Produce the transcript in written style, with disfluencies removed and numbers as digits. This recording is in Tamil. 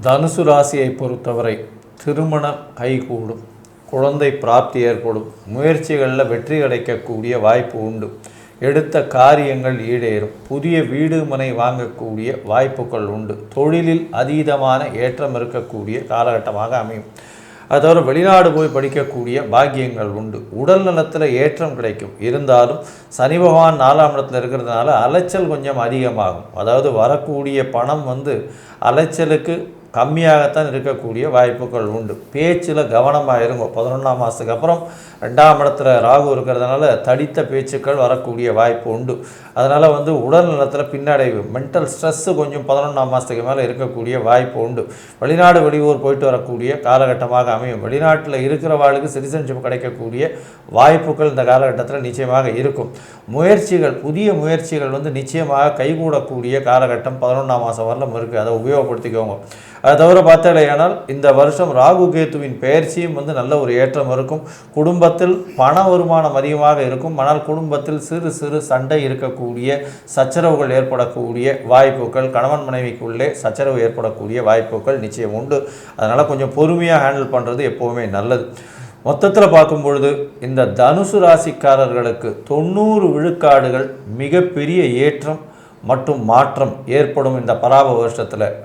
தனுசு ராசியை பொறுத்தவரை திருமணம் கைகூடும், குழந்தை பிராப்தி ஏற்படும், முயற்சிகளில் வெற்றி கிடைக்கக்கூடிய வாய்ப்பு உண்டு, எடுத்த காரியங்கள் ஈடேறும், புதிய வீடு மனை வாங்கக்கூடிய வாய்ப்புகள் உண்டு, தொழிலில் அதீதமான ஏற்றம் இருக்கக்கூடிய காலகட்டமாக அமையும். அது தவிர வெளிநாடு போய் படிக்கக்கூடிய பாக்கியங்கள் உண்டு, உடல் நலத்தில் ஏற்றம் கிடைக்கும். இருந்தாலும் சனி பகவான் 4ஆம் இடத்துல இருக்கிறதுனால அலைச்சல் கொஞ்சம் அதிகமாகும். அதாவது வரக்கூடிய பணம் அலைச்சலுக்கு கம்மியாகத்தான் இருக்கக்கூடிய வாய்ப்புகள் உண்டு. பேச்சில் கவனமாக இருங்க. 11ஆம் மாதத்துக்கு அப்புறம் 2ஆம் இடத்துல ராகு இருக்கிறதுனால தடித்த பேச்சுக்கள் வரக்கூடிய வாய்ப்பு உண்டு. அதனால் உடல் நலத்தில் பின்னடைவு, மென்டல் ஸ்ட்ரெஸ்ஸு கொஞ்சம் 11ஆம் மாதத்துக்கு மேலே இருக்கக்கூடிய வாய்ப்பு உண்டு. வெளிநாடு வெளியூர் போயிட்டு வரக்கூடிய காலகட்டமாக அமையும். வெளிநாட்டில் இருக்கிறவாளுக்கு சிட்டிசன்ஷிப் கிடைக்கக்கூடிய வாய்ப்புகள் இந்த காலகட்டத்தில் நிச்சயமாக இருக்கும். முயற்சிகள், புதிய முயற்சிகள் நிச்சயமாக கைகூடக்கூடிய காலகட்டம் 11ஆம் மாதம் வரலும் இருக்குது. அதை உபயோகப்படுத்திக்கோங்க. அதை தவிர பார்த்தாலேயானால் இந்த வருஷம் ராகு கேத்துவின் பெயர்ச்சியும் நல்ல ஒரு ஏற்றம் இருக்கும். குடும்பத்தில் பண வருமானம் அதிகமாக இருக்கும். ஆனால் குடும்பத்தில் சிறு சிறு சண்டை இருக்கக்கூடிய, சச்சரவுகள் ஏற்படக்கூடிய வாய்ப்புகள், கணவன் மனைவிக்குள்ளே சச்சரவு ஏற்படக்கூடிய வாய்ப்புகள் நிச்சயம் உண்டு. அதனால் கொஞ்சம் பொறுமையாக ஹேண்டில் பண்ணுறது எப்போவுமே நல்லது. மொத்தத்தில் பார்க்கும் பொழுது இந்த தனுசு ராசிக்காரர்களுக்கு 90 விழுக்காடுகள் மிகப்பெரிய ஏற்றம் மற்றும் மாற்றம் ஏற்படும் இந்த பராப வருஷத்தில்.